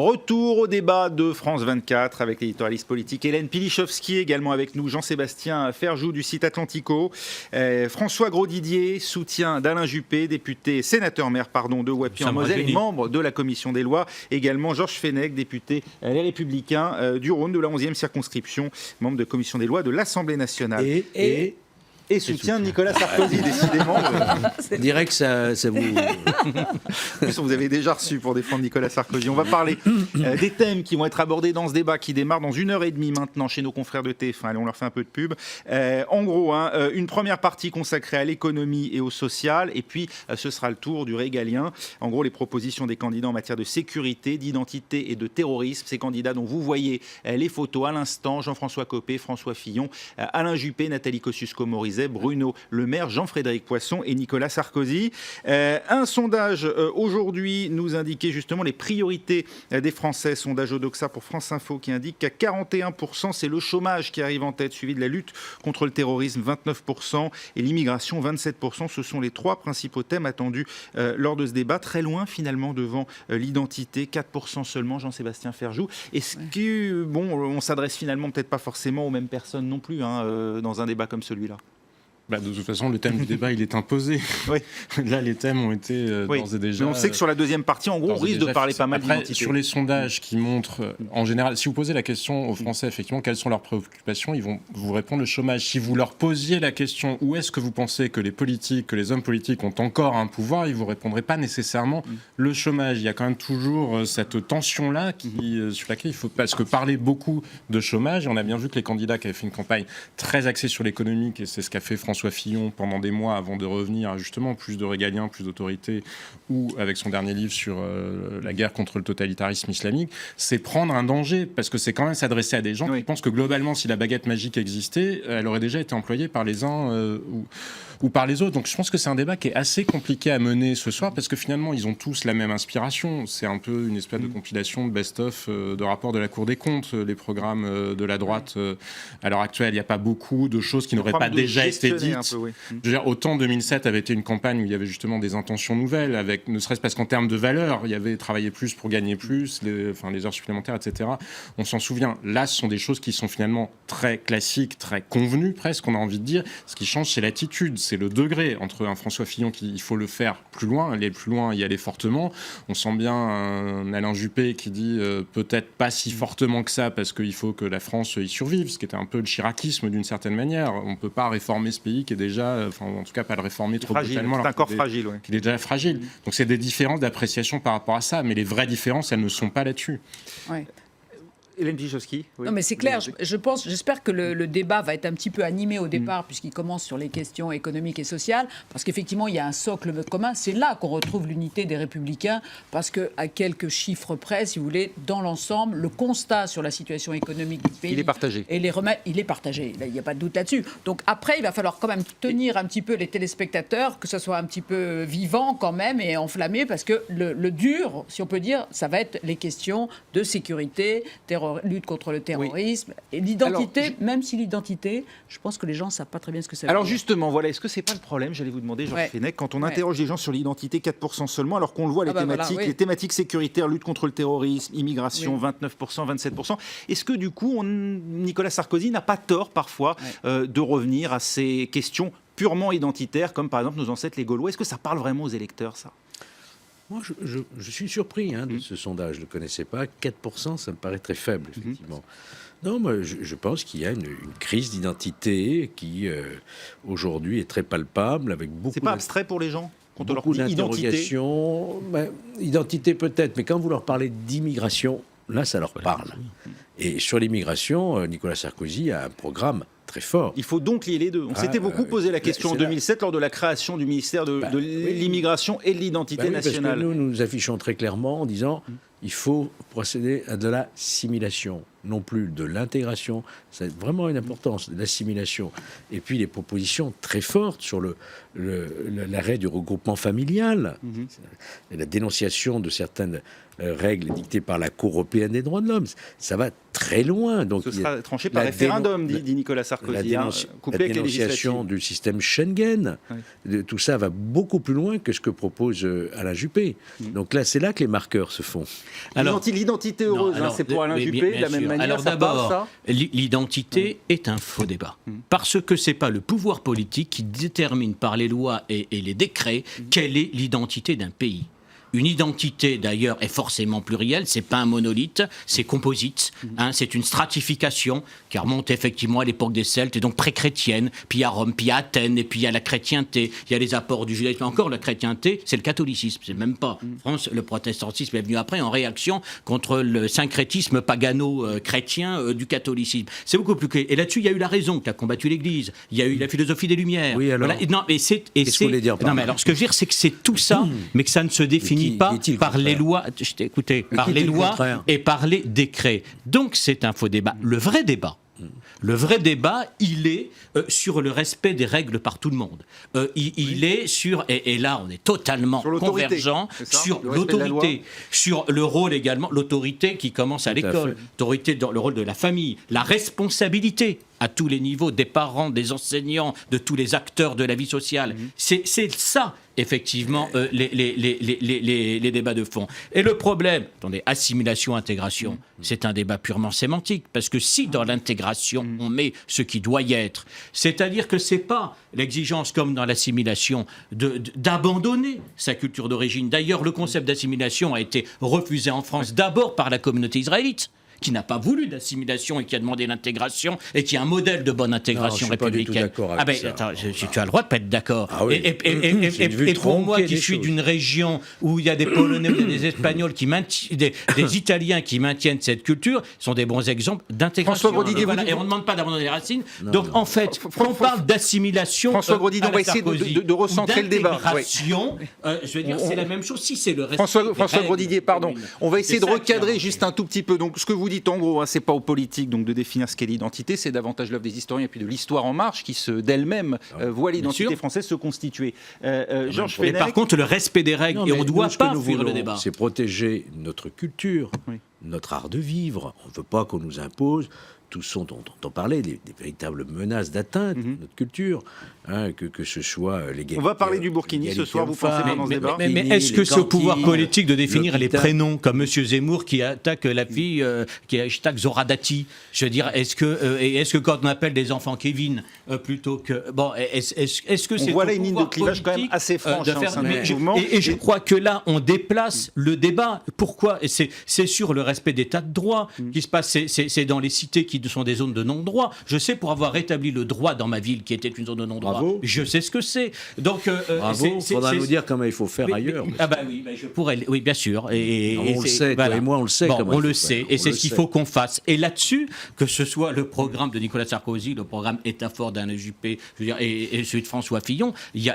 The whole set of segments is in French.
Retour au débat de France 24 avec l'éditorialiste politique Hélène Pilichowski, également avec nous Jean-Sébastien Ferjou du site Atlantico, François Grosdidier, soutien d'Alain Juppé, sénateur-maire de Wappy-en-Moselle et membre de la commission des lois, également Georges Fenech, député Les Républicains du Rhône de la 11e circonscription, membre de commission des lois de l'Assemblée nationale. Et soutien de Nicolas Sarkozy, décidément. On dirait que ça vous... Vous avez déjà reçu pour défendre Nicolas Sarkozy. On va parler des thèmes qui vont être abordés dans ce débat qui démarre dans 1h30 maintenant chez nos confrères de TF1. Allez, on leur fait un peu de pub. En gros, une première partie consacrée à l'économie et au social. Et puis, ce sera le tour du régalien. En gros, les propositions des candidats en matière de sécurité, d'identité et de terrorisme. Ces candidats dont vous voyez les photos à l'instant. Jean-François Copé, François Fillon, Alain Juppé, Nathalie Kosciusko-Morizet, Bruno Le Maire, Jean-Frédéric Poisson et Nicolas Sarkozy. Un sondage aujourd'hui nous indiquait justement les priorités des Français. Sondage Odoxa pour France Info qui indique qu'à 41%, c'est le chômage qui arrive en tête, suivi de la lutte contre le terrorisme, 29%, et l'immigration, 27%. Ce sont les trois principaux thèmes attendus lors de ce débat. Très loin finalement devant l'identité, 4% seulement, Jean-Sébastien Ferjou. Est-ce que, on s'adresse finalement peut-être pas forcément aux mêmes personnes non plus dans un débat comme celui-là? De toute façon, le thème du débat, il est imposé. Oui. Là, les thèmes ont été d'ores et déjà... Mais on sait que sur la deuxième partie, en gros, on risque de parler pas mal d'identité. Sur les sondages qui montrent, en général, si vous posez la question aux Français, effectivement, quelles sont leurs préoccupations, ils vont vous répondre le chômage. Si vous leur posiez la question, où est-ce que vous pensez que les hommes politiques ont encore un pouvoir, ils ne vous répondraient pas nécessairement le chômage. Il y a quand même toujours cette tension-là sur laquelle il faut... Parce que parler beaucoup de chômage, et on a bien vu que les candidats qui avaient fait une campagne très axée sur l'économique, et c'est ce qu'a fait François Fillon pendant des mois avant de revenir à justement plus de régalien, plus d'autorité, ou avec son dernier livre sur la guerre contre le totalitarisme islamique, c'est prendre un danger, parce que c'est quand même s'adresser à des gens qui pensent que globalement, si la baguette magique existait, elle aurait déjà été employée par les uns ou par les autres. Donc je pense que c'est un débat qui est assez compliqué à mener ce soir, parce que finalement, ils ont tous la même inspiration. C'est un peu une espèce de compilation de best-of de rapports de la Cour des comptes, les programmes de la droite à l'heure actuelle. Il n'y a pas beaucoup de choses qui n'auraient pas déjà été dites. Je veux dire, autant 2007 avait été une campagne où il y avait justement des intentions nouvelles, avec, ne serait-ce parce qu'en termes de valeur, il y avait travailler plus pour gagner plus, les heures supplémentaires, etc. On s'en souvient. Là, ce sont des choses qui sont finalement très classiques, très convenues presque, on a envie de dire. Ce qui change, c'est l'attitude, c'est le degré. Entre un François Fillon il faut le faire plus loin, aller plus loin, y aller fortement. On sent bien un Alain Juppé qui dit peut-être pas si fortement que ça, parce qu'il faut que la France y survive, ce qui était un peu le chiracisme d'une certaine manière. On ne peut pas réformer ce pays qui est déjà, en tout cas pas le réformer trop brutalement. C'est un corps fragile. Il est déjà fragile. Donc c'est des différences d'appréciation par rapport à ça, mais les vraies différences, elles ne sont pas là-dessus. Ouais. Hélène Pilichowski. Non, mais c'est clair. J'espère que le débat va être un petit peu animé au départ, puisqu'il commence sur les questions économiques et sociales, parce qu'effectivement, il y a un socle commun. C'est là qu'on retrouve l'unité des Républicains, parce qu'à quelques chiffres près, si vous voulez, dans l'ensemble, le constat sur la situation économique du pays... Il est partagé. Et les remèdes, il est partagé. Il n'y a pas de doute là-dessus. Donc après, il va falloir quand même tenir un petit peu les téléspectateurs, que ce soit un petit peu vivant quand même et enflammé, parce que le dur, si on peut dire, ça va être les questions de sécurité, lutte contre le terrorisme et l'identité, même si l'identité, je pense que les gens ne savent pas très bien ce que ça veut dire. Alors justement, voilà, est-ce que c'est pas le problème, j'allais vous demander, Georges Fenech, quand on interroge les gens sur l'identité, 4% seulement, alors qu'on le voit, les thématiques sécuritaires, lutte contre le terrorisme, immigration, 29%, 27%. Est-ce que du coup, Nicolas Sarkozy n'a pas tort parfois de revenir à ces questions purement identitaires, comme par exemple nos ancêtres les Gaulois? Est-ce que ça parle vraiment aux électeurs, ça? Moi, je suis surpris de ce sondage. Je ne le connaissais pas. 4%, ça me paraît très faible, effectivement. Non, moi, je pense qu'il y a une crise d'identité qui, aujourd'hui, est très palpable, avec beaucoup... C'est pas abstrait pour les gens quand on leur dit d'interrogations. Identité peut-être, mais quand vous leur parlez d'immigration, là, ça leur parle. Et sur l'immigration, Nicolas Sarkozy a un programme très fort. Il faut donc lier les deux. On s'était beaucoup posé la question en 2007 lors de la création du ministère de l'immigration et de l'identité nationale. Parce que nous affichons très clairement en disant il faut procéder à de l'assimilation. non plus de l'intégration, c'est vraiment une importance, de l'assimilation. Et puis les propositions très fortes sur l'arrêt du regroupement familial, et la dénonciation de certaines règles dictées par la Cour européenne des droits de l'homme. Ça va très loin. Donc, ce sera tranché par référendum, dit Nicolas Sarkozy. La dénonciation du système Schengen, tout ça va beaucoup plus loin que ce que propose Alain Juppé. Donc là, c'est là que les marqueurs se font. Alors, l'identité heureuse, c'est pour Alain Juppé, de la même manière. Alors d'abord, l'identité est un faux débat. Parce que c'est pas le pouvoir politique qui détermine par les lois et les décrets quelle est l'identité d'un pays. Une identité, d'ailleurs, est forcément plurielle, c'est pas un monolithe, c'est composite, c'est une stratification qui remonte effectivement à l'époque des Celtes, et donc pré-chrétienne, puis à Rome, puis à Athènes, et puis il y a la chrétienté, il y a les apports du judaïsme, encore la chrétienté, c'est le catholicisme, c'est même pas. En France, le protestantisme est venu après en réaction contre le syncrétisme pagano-chrétien du catholicisme. C'est beaucoup plus clair. Et là-dessus, il y a eu la raison qui a combattu l'Église, il y a eu la philosophie des Lumières. Oui, alors, voilà. Non, mais ce que je veux dire, c'est que c'est tout ça, mais que ça ne se définit pas par les lois, par les lois et par les décrets. Donc c'est un faux débat. Le vrai débat, il est sur le respect des règles par tout le monde. Il est sur, et là on est totalement convergent, sur l'autorité, sur le rôle également, l'autorité qui commence à l'école, l'autorité dans le rôle de la famille, la responsabilité à tous les niveaux, des parents, des enseignants, de tous les acteurs de la vie sociale. C'est ça, effectivement, les débats de fond. Et le problème, attendez, assimilation, intégration, c'est un débat purement sémantique, parce que si dans l'intégration, on met ce qui doit y être, c'est-à-dire que c'est pas l'exigence, comme dans l'assimilation, d'abandonner sa culture d'origine. D'ailleurs, le concept d'assimilation a été refusé en France d'abord par la communauté israélite, qui n'a pas voulu d'assimilation et qui a demandé l'intégration et qui a un modèle de bonne intégration républicaine. Attends, tu as le droit de pas être d'accord. Ah oui. Et pour moi, qui suis d'une région où il y a des Polonais, où il y a des Espagnols, des Italiens qui maintiennent cette culture, sont des bons exemples d'intégration. François Grosdidier, et on ne demande pas d'abandonner les racines. Donc en fait, quand on parle d'assimilation, François Grosdidier, on va essayer de recentrer le débat. Je veux dire, c'est la même chose. Si c'est le respect. François Grosdidier, pardon. On va essayer de recadrer juste un tout petit peu. Donc ce que vous dites en gros, c'est pas aux politiques donc de définir ce qu'est l'identité, c'est davantage l'œuvre des historiens et puis de l'histoire en marche qui d'elle-même voit l'identité française se constituer. Georges Fenech. Mais par contre, le respect des règles, et on ne doit pas fuir le débat. C'est protéger notre culture, notre art de vivre. On ne veut pas qu'on nous impose tout ce dont on parlait, des véritables menaces d'atteinte à notre culture, que ce soit l'égalité. On va parler du Burkini ce soir, vous pensez pas dans ce débat ? Mais est-ce que c'est au pouvoir politique de définir les prénoms, comme M. Zemmour qui attaque la fille, qui hashtag Zoradati ? Je veux dire, est-ce que quand on appelle des enfants Kevin, plutôt que... Bon, est-ce que c'est... On voit là une ligne de clivage quand même assez franche. Et je crois que là, on déplace le débat. Pourquoi ? C'est sur le respect des tas de droits qui se passe. C'est dans les cités qui sont des zones de non-droit. Je sais, pour avoir rétabli le droit dans ma ville qui était une zone de non-droit, je sais ce que c'est. Donc, bravo, il faudra nous dire comment il faut faire ailleurs. Je pourrais, oui, bien sûr. On le sait, toi et moi, on le sait. On le sait, et c'est ce qu'il faut qu'on fasse. Et là-dessus, que ce soit le programme de Nicolas Sarkozy, le programme État fort d'Alain Juppé, je veux dire, et celui de François Fillon, il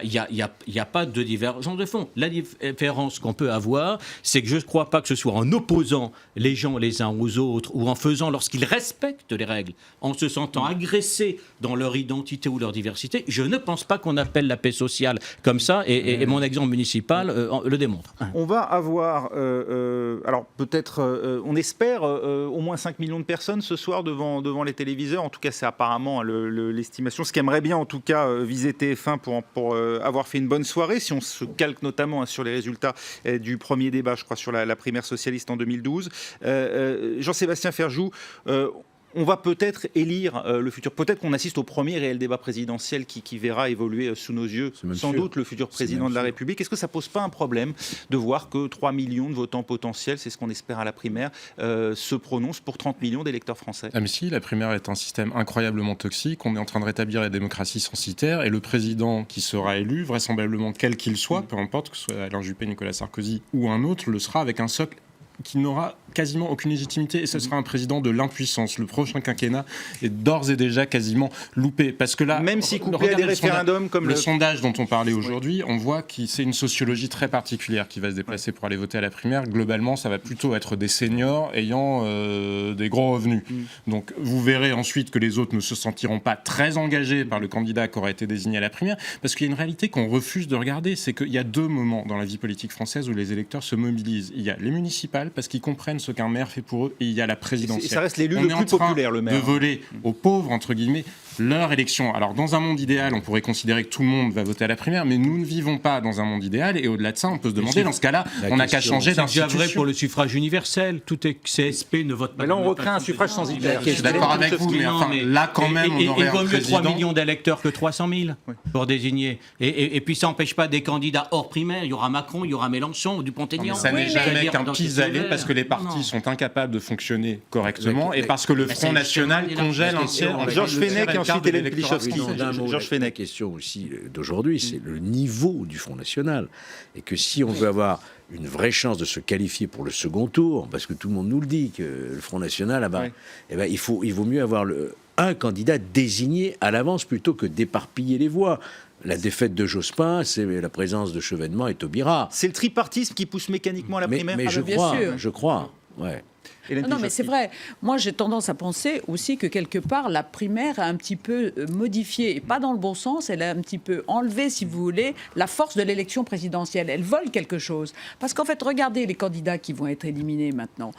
n'y a pas de divergence de fond. La différence qu'on peut avoir, c'est que je ne crois pas que ce soit en opposant les gens les uns aux autres ou en faisant, lorsqu'ils respectent les règles, en se sentant agressés dans leur identité ou leur diversité. Je ne pense pas qu'on appelle la paix sociale comme ça, et mon exemple municipal le démontre. On va avoir, alors peut-être, on espère, au moins 5 millions de personnes ce soir devant les téléviseurs. En tout cas, c'est apparemment l'estimation. Ce qu'aimerait bien, en tout cas, viser TF1 pour avoir fait une bonne soirée, si on se calque notamment sur les résultats du premier débat, je crois, sur la primaire socialiste en 2012. Jean-Sébastien Ferjou, on va peut-être élire le futur. Peut-être qu'on assiste au premier réel débat présidentiel qui verra évoluer sous nos yeux, sans doute, le futur président de la République. Est-ce que ça ne pose pas un problème de voir que 3 millions de votants potentiels, c'est ce qu'on espère à la primaire, se prononcent pour 30 millions d'électeurs français ? Ah mais si, la primaire est un système incroyablement toxique. On est en train de rétablir la démocratie censitaire et le président qui sera élu, vraisemblablement quel qu'il soit, peu importe que ce soit Alain Juppé, Nicolas Sarkozy ou un autre, le sera avec un socle qui n'aura quasiment aucune légitimité et ce sera un président de l'impuissance. Le prochain quinquennat est d'ores et déjà quasiment loupé. Parce que là, même si couplé à des référendums comme le sondage dont on parlait aujourd'hui, on voit que c'est une sociologie très particulière qui va se déplacer pour aller voter à la primaire. Globalement, ça va plutôt être des seniors ayant des gros revenus. Donc vous verrez ensuite que les autres ne se sentiront pas très engagés par le candidat qui aura été désigné à la primaire, parce qu'il y a une réalité qu'on refuse de regarder, c'est qu'il y a 2 moments dans la vie politique française où les électeurs se mobilisent. Il y a les municipales, parce qu'ils comprennent ce qu'un maire fait pour eux, et il y a la présidentielle. Et ça reste l'élu le plus populaire, le maire. De voler aux pauvres, entre guillemets, leur élection. Alors, dans un monde idéal, on pourrait considérer que tout le monde va voter à la primaire, mais nous ne vivons pas dans un monde idéal, et au-delà de ça, on peut se demander, dans ce cas-là, on n'a qu'à changer d'institution. C'est déjà vrai pour le suffrage universel. Tout est CSP ne vote pas. Mais là, on recrée un suffrage censitaire. Je suis d'accord avec vous, mais enfin, là, quand même, on aurait un président... Il vaut mieux 3 millions d'électeurs que 300 000 pour désigner. Et puis, ça n'empêche pas des candidats hors primaire. Il y aura Macron, il y aura Mélenchon, Dupont-Aignan. Ça n'est jamais qu'un pis-aller, parce que les partis sont incapables de fonctionner correctement, et parce que le Front National congèle un tiers. Georges Fenech et ensuite Hélène Plichowski. Georges Fenech. La question aussi d'aujourd'hui, c'est le niveau du Front National. Et que si on veut avoir une vraie chance de se qualifier pour le second tour, parce que tout le monde nous le dit, que le Front National, il vaut mieux avoir un candidat désigné à l'avance plutôt que d'éparpiller les voix. La défaite de Jospin, c'est la présence de Chevènement et Taubira. C'est le tripartisme qui pousse mécaniquement à la primaire. Mais je crois. Ouais. Non, mais c'est vrai. Moi, j'ai tendance à penser aussi que quelque part, la primaire a un petit peu modifié, et pas dans le bon sens, elle a un petit peu enlevé, si vous voulez, la force de l'élection présidentielle. Elle vole quelque chose. Parce qu'en fait, regardez les candidats qui vont être éliminés maintenant.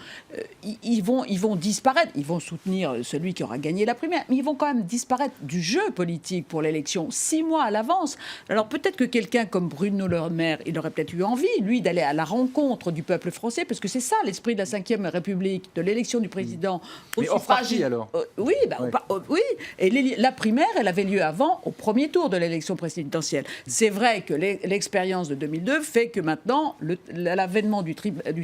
Ils vont disparaître. Ils vont soutenir celui qui aura gagné la primaire, mais ils vont quand même disparaître du jeu politique pour l'élection 6 mois à l'avance. Alors peut-être que quelqu'un comme Bruno Le Maire, il aurait peut-être eu envie, lui, d'aller à la rencontre du peuple français, parce que c'est ça l'esprit de la Ve République, de l'élection du président au hors parti, alors. Oui. Et la primaire, elle avait lieu avant, au premier tour de l'élection présidentielle. C'est vrai que l'expérience de 2002 fait que maintenant, l'avènement du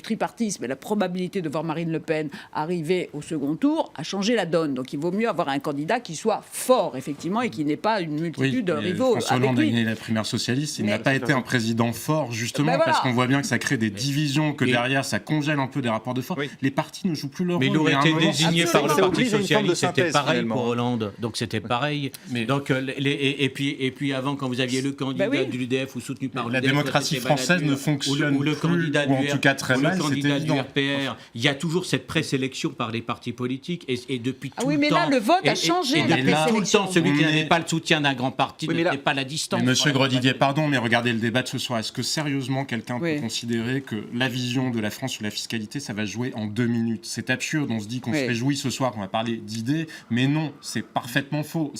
tripartisme et la probabilité de voir Marine Le Pen arriver au second tour a changé la donne. Donc il vaut mieux avoir un candidat qui soit fort, effectivement, et qui n'ait pas une multitude de rivaux. François Hollande a gagné la primaire socialiste. Il n'a pas été un président fort, justement, parce qu'on voit bien que ça crée des divisions, que derrière, ça congèle un peu des rapports de force. Les partis ne jouent plus leur rôle. Mais il aurait été désigné par le Parti socialiste, c'était pareil pour Hollande. Donc c'était pareil. Donc, et puis avant, quand vous aviez le candidat de l'UDF ou soutenu par la démocratie française ne fonctionne ou le candidat plus, ou en tout cas très mal, le candidat du RPR, il y a toujours cette présélection par les partis politiques et depuis tout le temps. Oui, mais là, le vote a changé. Et depuis tout le temps, celui qui n'avait pas le soutien d'un grand parti n'était pas la distance. Monsieur Grosdidier, pardon, mais regardez le débat de ce soir. Est-ce que sérieusement quelqu'un peut considérer que la vision de la France sur la fiscalité, ça va jouer en 2 minutes? C'est absurde. On se dit qu'on se réjouit ce soir qu'on va parler d'idées, mais non, c'est parfaitement faux.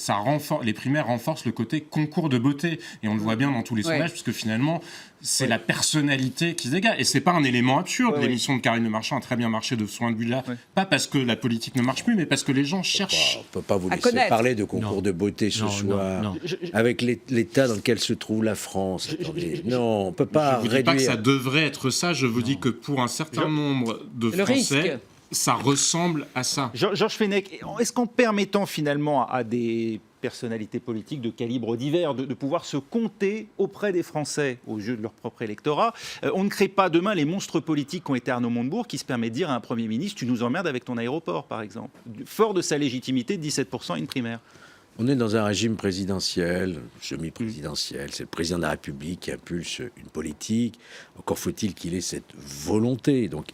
Les primaires renforcent le côté concours de beauté, et on le voit bien dans tous les sondages, puisque finalement, c'est la personnalité qui se dégage. Et c'est pas un élément absurde. L'émission de Karine Le Marchand a très bien marché de ce point de vue-là. Pas parce que la politique ne marche plus, mais parce que les gens cherchent. On ne peut pas vous laisser parler de concours de beauté ce soir, avec l'état dans lequel se trouve la France. Attendez. Non, on ne peut pas réduire. Je ne dis pas que ça devrait être ça. Je vous dis que pour un certain nombre de Français, ça ressemble à ça. Georges Fenech, est-ce qu'en permettant finalement à des personnalités politiques de calibre divers de pouvoir se compter auprès des Français au jeu de leur propre électorat, on ne crée pas demain les monstres politiques qui ont été Arnaud Montebourg, qui se permet de dire à un Premier ministre « tu nous emmerdes avec ton aéroport », par exemple, fort de sa légitimité de 17% à une primaire? On est dans un régime présidentiel, semi-présidentiel. C'est le président de la République qui impulse une politique. Encore faut-il qu'il ait cette volonté. Donc,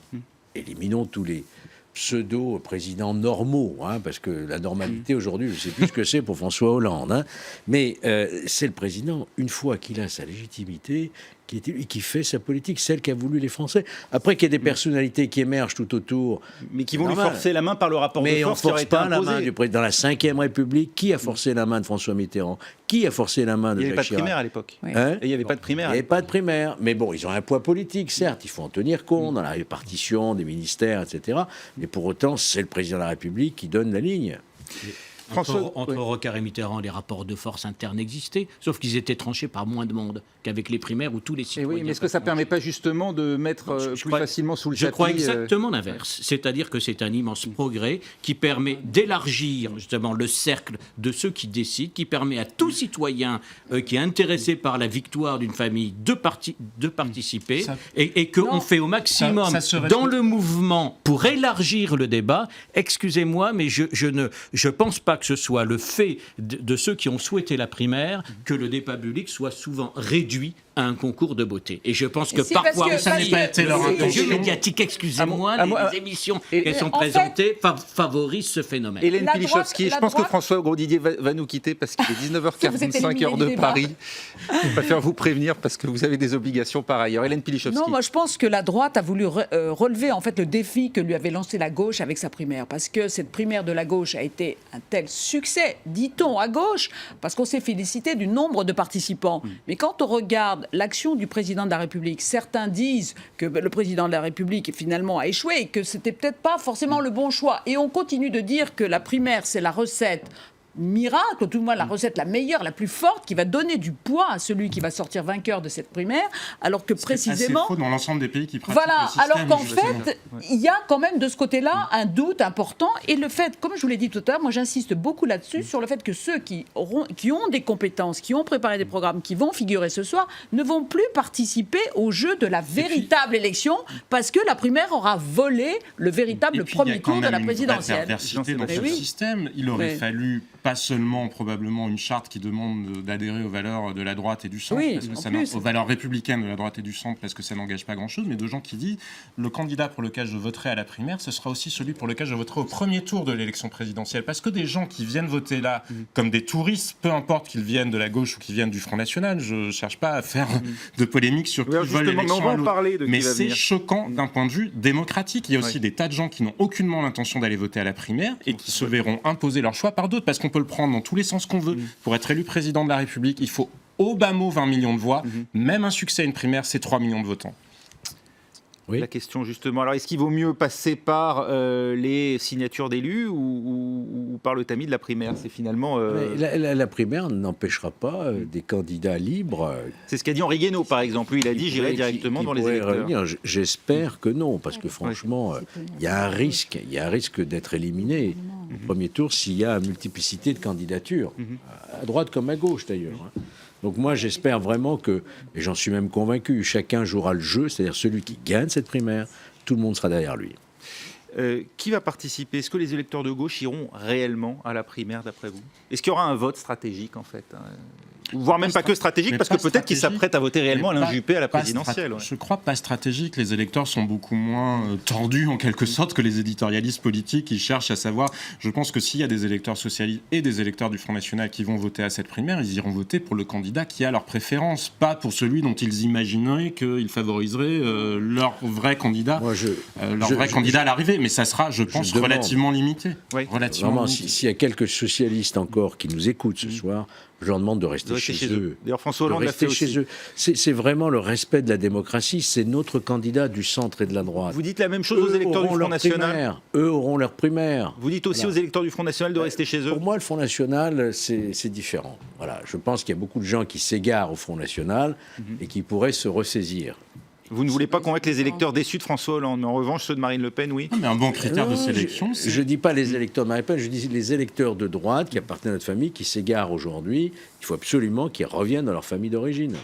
éliminons tous les pseudo-présidents normaux, parce que la normalité aujourd'hui, je ne sais plus ce que c'est pour François Hollande. Mais c'est le président, une fois qu'il a sa légitimité, qui fait sa politique, celle qu'a voulu les Français. Après qu'il y ait des personnalités qui émergent tout autour... Mais qui vont lui forcer la main par le rapport de force. Mais on ne force pas la main du président. Dans la Ve République, qui a forcé la main de François Mitterrand? Qui a forcé la main de Jacques Chirac? Il n'y avait pas de primaire à l'époque. Et il n'y avait pas de primaire. Il n'y avait pas de primaire. Mais bon, ils ont un poids politique, certes. Il faut en tenir compte dans la répartition des ministères, etc. Mais pour autant, c'est le président de la République qui donne la ligne. Entre Rocard et Mitterrand, les rapports de force internes existaient, sauf qu'ils étaient tranchés par moins de monde qu'avec les primaires où tous les citoyens... Oui, mais est-ce que ça ne permet pas justement de mettre facilement sous le tapis... Je crois exactement l'inverse. C'est-à-dire que c'est un immense progrès qui permet d'élargir justement le cercle de ceux qui décident, qui permet à tout citoyen qui est intéressé par la victoire d'une famille de participer et qu'on fait au maximum dans le mouvement pour élargir le débat. Excusez-moi, mais je pense pas que ce soit le fait de ceux qui ont souhaité la primaire que le débat public soit souvent réduit à un concours de beauté. Et je pense que parfois aussi, les jeux médiatiques, excusez-moi, les émissions qui sont présentées favorisent ce phénomène. Hélène Pilichowski, je pense que François Grosdidier va nous quitter parce qu'il est 19h45, heure de Paris. Je préfère vous prévenir parce que vous avez des obligations par ailleurs. Hélène Pilichowski. Non, moi je pense que la droite a voulu relever en fait le défi que lui avait lancé la gauche avec sa primaire. Parce que cette primaire de la gauche a été un tel succès, dit-on, à gauche, parce qu'on s'est félicité du nombre de participants. Mais quand on regarde l'action du président de la République, certains disent que le président de la République finalement a échoué et que c'était peut-être pas forcément le bon choix. Et on continue de dire que la primaire, c'est la recette miracle, ou tout le moins la recette la meilleure, la plus forte, qui va donner du poids à celui qui va sortir vainqueur de cette primaire, alors que précisément... C'est faux dans l'ensemble des pays qui pratiquent le système. Alors qu'en fait, il y a quand même de ce côté-là un doute important, et le fait, comme je vous l'ai dit tout à l'heure, moi j'insiste beaucoup là-dessus, sur le fait que ceux qui ont des compétences, qui ont préparé des programmes, qui vont figurer ce soir, ne vont plus participer au jeu de la véritable élection, parce que la primaire aura volé le véritable premier tour de la présidentielle. Dans ce système, il aurait fallu pas seulement probablement une charte qui demande d'adhérer aux valeurs de la droite et du centre, aux valeurs républicaines de la droite et du centre, parce que ça n'engage pas grand-chose, mais de gens qui disent le candidat pour lequel je voterai à la primaire, ce sera aussi celui pour lequel je voterai au premier tour de l'élection présidentielle. Parce que des gens qui viennent voter là, comme des touristes, peu importe qu'ils viennent de la gauche ou qu'ils viennent du Front National, je ne cherche pas à faire de polémique sur qui veulent l'élection à l'autre. Mais c'est choquant d'un point de vue démocratique. Il y a aussi des tas de gens qui n'ont aucunement l'intention d'aller voter à la primaire et qui se verront imposer leur choix par d'autres, parce qu'on peut le prendre dans tous les sens qu'on veut. Pour être élu président de la République, il faut au bas mot 20 millions de voix. Même un succès à une primaire, c'est 3 millions de votants. Oui. La question justement, alors est-ce qu'il vaut mieux passer par les signatures d'élus ou par le tamis de la primaire? C'est finalement... La primaire n'empêchera pas des candidats libres. C'est ce qu'a dit Henri Guénaud par exemple. Lui, il a dit j'irai directement dans les électeurs. J'espère que non, parce que franchement, il y a un risque d'être éliminé au premier tour s'il y a une multiplicité de candidatures, à droite comme à gauche d'ailleurs. Donc moi, j'espère vraiment que, et j'en suis même convaincu, chacun jouera le jeu, c'est-à-dire celui qui gagne cette primaire, tout le monde sera derrière lui. Qui va participer? Est-ce que les électeurs de gauche iront réellement à la primaire, d'après vous? Est-ce qu'il y aura un vote stratégique, en fait? Voire même pas que stratégique, parce que peut-être qu'ils s'apprêtent à voter réellement Alain Juppé à la présidentielle. Je crois pas stratégique. Les électeurs sont beaucoup moins tordus, en quelque sorte, que les éditorialistes politiques qui cherchent à savoir. Je pense que s'il y a des électeurs socialistes et des électeurs du Front National qui vont voter à cette primaire, ils iront voter pour le candidat qui a leur préférence, pas pour celui dont ils imagineraient qu'il favoriserait leur vrai candidat, candidat à l'arrivée. Mais ça sera, je pense, relativement limité. Oui. Vraiment, s'il y a quelques socialistes encore qui nous écoutent ce soir, je leur demande de rester chez eux. D'ailleurs, François Hollande l'a fait aussi. C'est vraiment le respect de la démocratie. C'est notre candidat du centre et de la droite. Vous dites la même chose aux électeurs du Front National. Eux auront leur primaire. Vous dites aussi aux électeurs du Front National de rester chez eux. Pour moi, le Front National, c'est différent. Voilà, je pense qu'il y a beaucoup de gens qui s'égarent au Front National et qui pourraient se ressaisir. Vous ne voulez pas convaincre les électeurs déçus de François Hollande. En revanche, ceux de Marine Le Pen, oui. Mais un bon critère de sélection, je ne dis pas les électeurs de Marine Le Pen, je dis les électeurs de droite qui appartiennent à notre famille, qui s'égarent aujourd'hui. Il faut absolument qu'ils reviennent dans leur famille d'origine.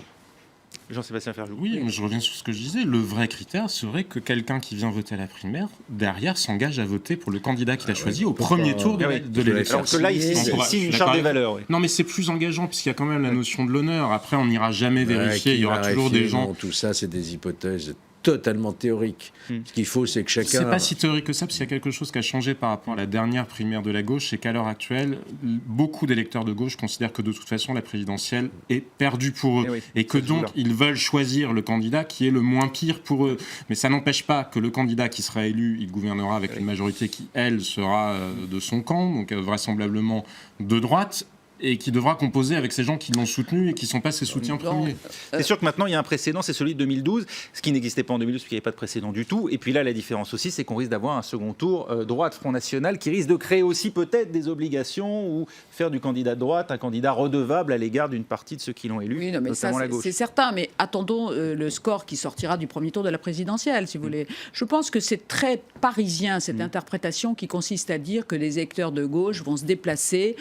Jean-Sébastien Ferjou. Oui, mais je reviens sur ce que je disais. Le vrai critère serait que quelqu'un qui vient voter à la primaire, derrière, s'engage à voter pour le candidat qu'il a choisi au premier tour de l'élection. Alors que là, il signe une charte des valeurs. Oui. Non, mais c'est plus engageant, puisqu'il y a quand même la notion de l'honneur. Après, on n'ira jamais vérifier. Il y aura toujours des gens... Non, tout ça, c'est des hypothèses totalement théorique. Ce qu'il faut, c'est que chacun... C'est pas si théorique que ça, parce qu'il y a quelque chose qui a changé par rapport à la dernière primaire de la gauche, c'est qu'à l'heure actuelle, beaucoup d'électeurs de gauche considèrent que de toute façon, la présidentielle est perdue pour eux. Et que donc, ils veulent choisir le candidat qui est le moins pire pour eux. Mais ça n'empêche pas que le candidat qui sera élu, il gouvernera avec une majorité qui, elle, sera de son camp, donc vraisemblablement de droite. et qui devra composer avec ces gens qui l'ont soutenu et qui ne sont pas ses soutiens premiers. C'est sûr que maintenant, il y a un précédent, c'est celui de 2012, ce qui n'existait pas en 2012, parce qu'il n'y avait pas de précédent du tout. Et puis là, la différence aussi, c'est qu'on risque d'avoir un second tour droite Front National qui risque de créer aussi peut-être des obligations ou faire du candidat de droite un candidat redevable à l'égard d'une partie de ceux qui l'ont élu, oui, non, mais notamment ça, la gauche. C'est certain, mais attendons le score qui sortira du premier tour de la présidentielle, si vous voulez. Je pense que c'est très parisien, cette interprétation qui consiste à dire que les électeurs de gauche vont se déplacer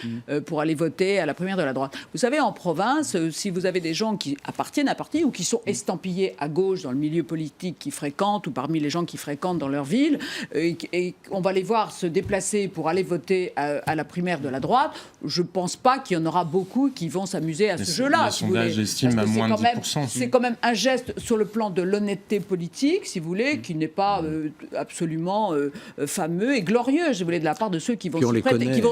pour aller voter à la primaire de la droite. Vous savez, en province, si vous avez des gens qui appartiennent à un parti ou qui sont estampillés à gauche dans le milieu politique qu'ils fréquentent ou parmi les gens qui fréquentent dans leur ville, et on va les voir se déplacer pour aller voter à la primaire de la droite, je ne pense pas qu'il y en aura beaucoup qui vont s'amuser à ce jeu-là. Les sondages estiment à moins de 10%. C'est quand même un geste sur le plan de l'honnêteté politique, si vous voulez, qui n'est pas absolument fameux et glorieux, si vous voulez, de la part de ceux qui vont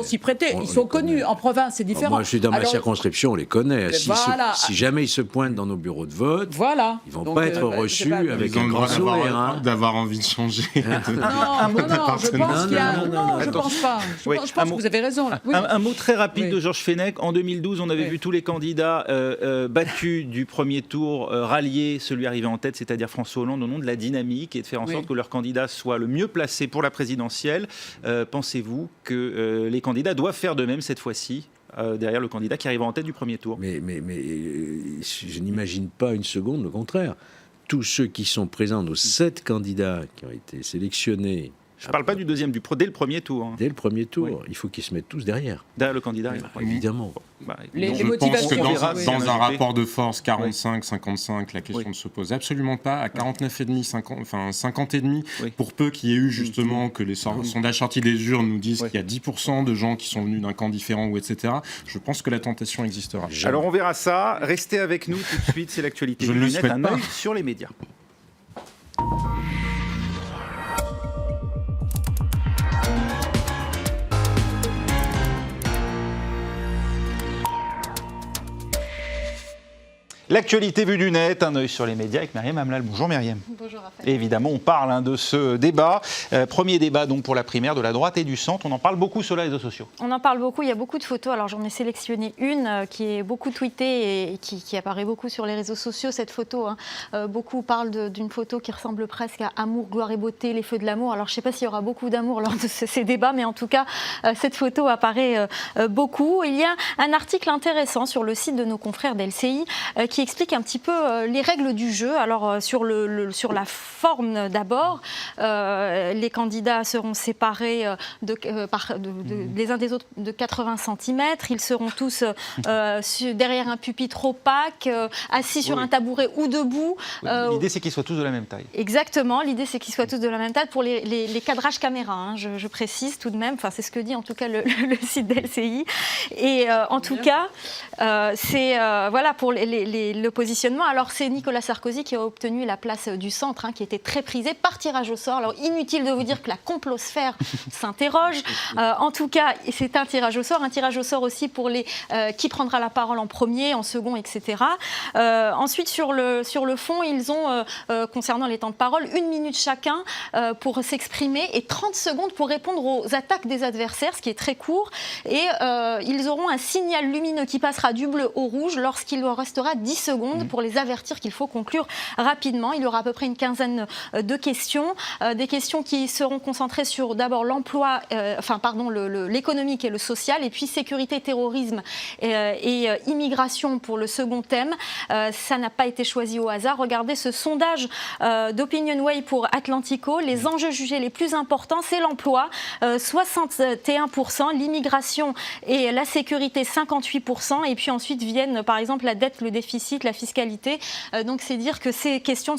s'y prêter. Ils sont connus. En province, c'est différent. Moi, je suis dans ma circonscription, on les connaît. Si jamais ils se pointent dans nos bureaux de vote, ils ne vont pas être reçus avec un grand sourire. D'avoir envie de changer. Je pense pas. Je pense que vous avez raison. Oui. Un mot très rapide de Georges Fenech. En 2012, on avait vu tous les candidats battus du premier tour rallier celui arrivé en tête, c'est-à-dire François Hollande, au nom de la dynamique et de faire en sorte que leur candidat soit le mieux placé pour la présidentielle. Pensez-vous que les candidats doivent faire de même cette fois-ci derrière le candidat qui arrive en tête du premier tour? Mais je n'imagine pas une seconde le contraire. Tous ceux qui sont présents, nos 7 candidats qui ont été sélectionnés. Je ne parle pas du deuxième, dès le premier tour. Hein. Dès le premier tour, il faut qu'ils se mettent tous derrière. Derrière le candidat, évidemment. Les motivations. Je pense que dans un rapport de force 45-55, la question ne se pose absolument pas. À 49,5, 50,5, pour peu qu'il y ait eu justement que les sondages sortis des urnes nous disent qu'il y a 10% de gens qui sont venus d'un camp différent, ou etc., je pense que la tentation existera. Alors on verra ça. Restez avec nous tout de suite, c'est l'actualité du net, un œil sur les médias. L'actualité vue du net, un œil sur les médias avec Myriam Hamlal. Bonjour Myriam. Bonjour Raphaël. Et évidemment, on parle de ce débat. Premier débat donc pour la primaire de la droite et du centre. On en parle beaucoup sur les réseaux sociaux. On en parle beaucoup, il y a beaucoup de photos. Alors j'en ai sélectionné une qui est beaucoup tweetée et qui apparaît beaucoup sur les réseaux sociaux, cette photo. Beaucoup parlent d'une photo qui ressemble presque à Amour, gloire et beauté, les feux de l'amour. Alors je ne sais pas s'il y aura beaucoup d'amour lors de ces débats, mais en tout cas, cette photo apparaît beaucoup. Il y a un article intéressant sur le site de nos confrères d'LCI qui explique un petit peu les règles du jeu. Alors sur la forme d'abord, les candidats seront séparés les uns des autres de 80 cm. Ils seront tous derrière un pupitre opaque, assis sur un tabouret ou debout. L'idée, c'est qu'ils soient tous de la même taille. Exactement, l'idée, c'est qu'ils soient tous de la même taille pour les cadrages caméra. Je précise tout de même, c'est ce que dit en tout cas le site d'LCI. Et en tout cas, c'est pour le positionnement. Alors c'est Nicolas Sarkozy qui a obtenu la place du centre, qui était très prisée par tirage au sort. Alors inutile de vous dire que la complosphère s'interroge. En tout cas, c'est un tirage au sort aussi pour qui prendra la parole en premier, en second, etc. Ensuite, sur le fond, ils ont, concernant les temps de parole, 1 minute chacun pour s'exprimer et 30 secondes pour répondre aux attaques des adversaires, ce qui est très court. Et ils auront un signal lumineux qui passera du bleu au rouge lorsqu'il leur restera 10 secondes pour les avertir qu'il faut conclure rapidement. Il y aura à peu près une quinzaine de questions, des questions qui seront concentrées sur d'abord l'emploi, l'économique et le social, et puis sécurité, terrorisme et immigration pour le second thème. Ça n'a pas été choisi au hasard. Regardez ce sondage d'Opinionway pour Atlantico. Les enjeux jugés les plus importants, c'est l'emploi, 61%, l'immigration et la sécurité, 58%, et puis ensuite viennent par exemple la dette, le déficit, la fiscalité. Donc c'est dire que ces questions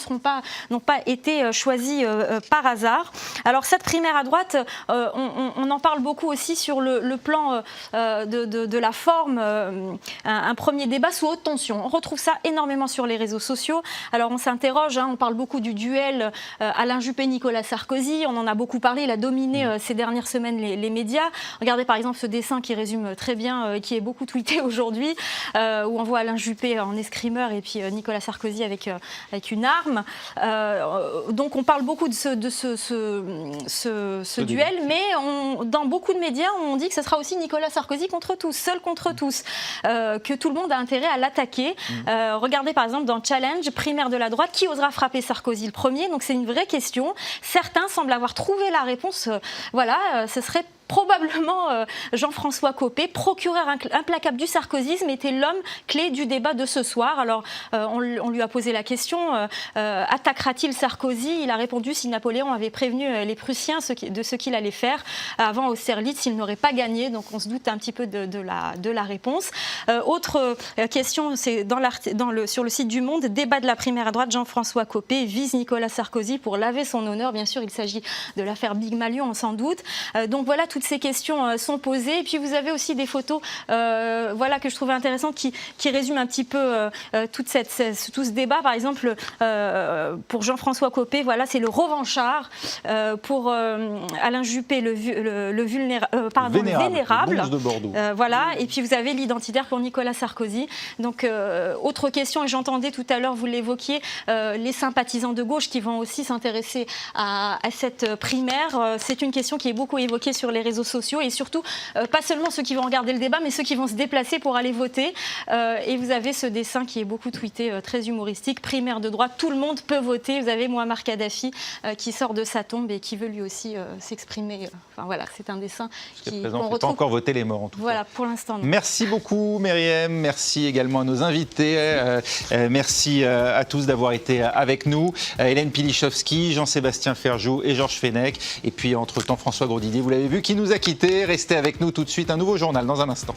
n'ont pas été choisies par hasard. Alors cette primaire à droite, on en parle beaucoup aussi sur le plan de la forme. Un premier débat sous haute tension. On retrouve ça énormément sur les réseaux sociaux. Alors on s'interroge, on parle beaucoup du duel Alain Juppé-Nicolas Sarkozy. On en a beaucoup parlé, il a dominé ces dernières semaines les médias. Regardez par exemple ce dessin qui résume très bien, qui est beaucoup tweeté aujourd'hui, où on voit Alain Juppé en escrime l'escrimeur et puis Nicolas Sarkozy avec une arme. Donc on parle beaucoup de ce duel, mais dans beaucoup de médias, on dit que ce sera aussi Nicolas Sarkozy contre tous, seul contre tous, que tout le monde a intérêt à l'attaquer. Regardez par exemple dans Challenge, primaire de la droite, qui osera frapper Sarkozy le premier? Donc c'est une vraie question. Certains semblent avoir trouvé la réponse. Ce serait probablement Jean-François Copé, procureur implacable du sarkozysme, était l'homme clé du débat de ce soir. Alors, on lui a posé la question, attaquera-t-il Sarkozy? Il a répondu si Napoléon avait prévenu les Prussiens de ce qu'il allait faire avant Austerlitz, il n'aurait pas gagné. Donc, on se doute un petit peu de la réponse. Autre question, c'est sur le site du Monde, débat de la primaire à droite, Jean-François Copé vise Nicolas Sarkozy pour laver son honneur. Bien sûr, il s'agit de l'affaire Big Malion, sans doute. Donc, voilà, toutes ces questions sont posées. Et puis vous avez aussi des photos que je trouvais intéressantes qui résument un petit peu tout ce débat. Par exemple, pour Jean-François Copé, c'est le revanchard. Pour Alain Juppé, le vénérable. De Bordeaux. Et puis vous avez l'identitaire pour Nicolas Sarkozy. Donc, autre question, et j'entendais tout à l'heure, vous l'évoquiez, les sympathisants de gauche qui vont aussi s'intéresser à cette primaire. C'est une question qui est beaucoup évoquée sur les réseaux sociaux et surtout pas seulement ceux qui vont regarder le débat mais ceux qui vont se déplacer pour aller voter et vous avez ce dessin qui est beaucoup tweeté, très humoristique, primaire de droite, tout le monde peut voter, vous avez Mouammar Kadhafi qui sort de sa tombe et qui veut lui aussi s'exprimer, c'est un dessin qu'on retrouve. Pas encore voté les morts en tout cas. Pour l'instant. Merci beaucoup Myriam, merci également à nos invités, merci à tous d'avoir été avec nous, Hélène Pilichowski, Jean-Sébastien Ferjou et Georges Fenech, et puis entre-temps François Grosdidier, vous l'avez vu, qui nous a quittés. Restez avec nous tout de suite, un nouveau journal dans un instant.